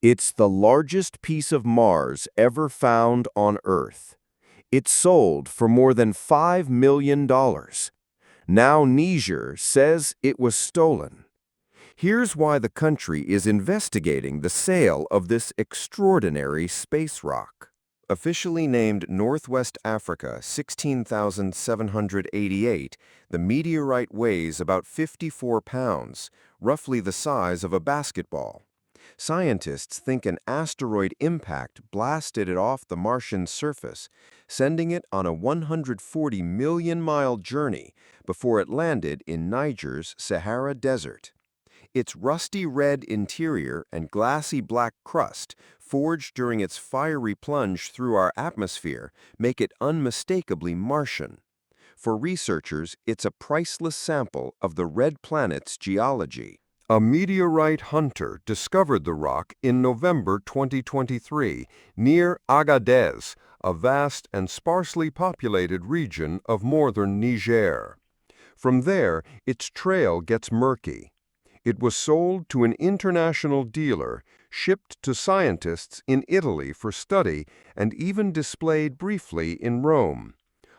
It's the largest piece of Mars ever found on Earth. It sold for more than $5 million. Now Niger says it was stolen. Here's why the country is investigating the sale of this extraordinary space rock. Officially named Northwest Africa 16,788, the meteorite weighs about 54 pounds, roughly the size of a basketball. Scientists think an asteroid impact blasted it off the Martian surface, sending it on a 140 million-mile journey before it landed in Niger's Sahara Desert. Its rusty red interior and glassy black crust, forged during its fiery plunge through our atmosphere, make it unmistakably Martian. For researchers, it's a priceless sample of the red planet's geology. A meteorite hunter discovered the rock in November 2023 near Agadez, a vast and sparsely populated region of northern Niger. From there, its trail gets murky. It was sold to an international dealer, shipped to scientists in Italy for study, and even displayed briefly in Rome.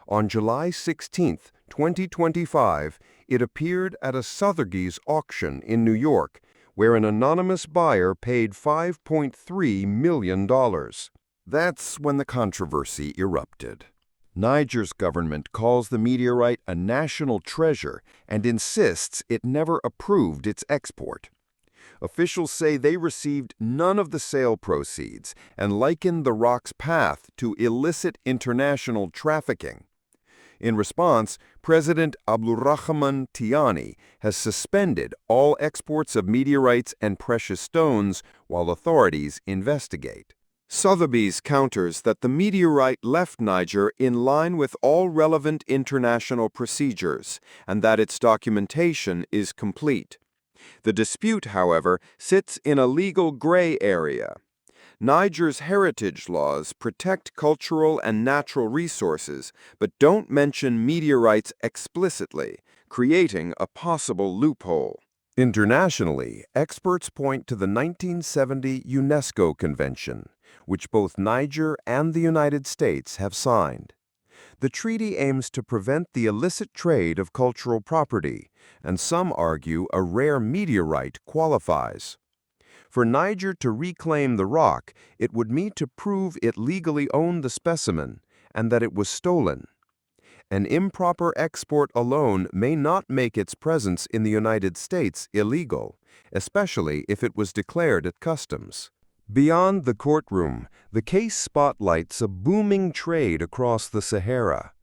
On July 16, 2025, it appeared at a Sotheby's auction in New York, where an anonymous buyer paid $5.3 million. That's when the controversy erupted. Niger's government calls the meteorite a national treasure and insists it never approved its export. Officials say they received none of the sale proceeds and liken the rock's path to illicit international trafficking. In response, President Abdulrahman Tiani has suspended all exports of meteorites and precious stones while authorities investigate. Sotheby's counters that the meteorite left Niger in line with all relevant international procedures and that its documentation is complete. The dispute, however, sits in a legal gray area. Niger's heritage laws protect cultural and natural resources, but don't mention meteorites explicitly, creating a possible loophole. Internationally, experts point to the 1970 UNESCO Convention, which both Niger and the United States have signed. The treaty aims to prevent the illicit trade of cultural property, and some argue a rare meteorite qualifies. For Niger to reclaim the rock, it would need to prove it legally owned the specimen and that it was stolen. An improper export alone may not make its presence in the United States illegal, especially if it was declared at customs. Beyond the courtroom, the case spotlights a booming trade across the Sahara.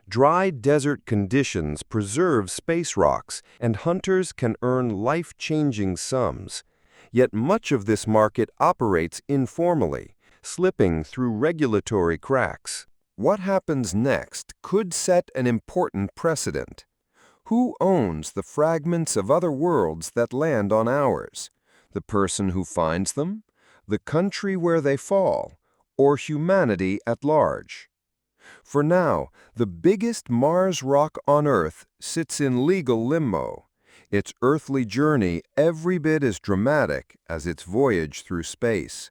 Dry desert conditions preserve space rocks, and hunters can earn life-changing sums. Yet much of this market operates informally, slipping through regulatory cracks. What happens next could set an important precedent. Who owns the fragments of other worlds that land on ours? The person who finds them? The country where they fall? Or humanity at large? For now, the biggest Mars rock on Earth sits in legal limbo. Its earthly journey every bit as dramatic as its voyage through space.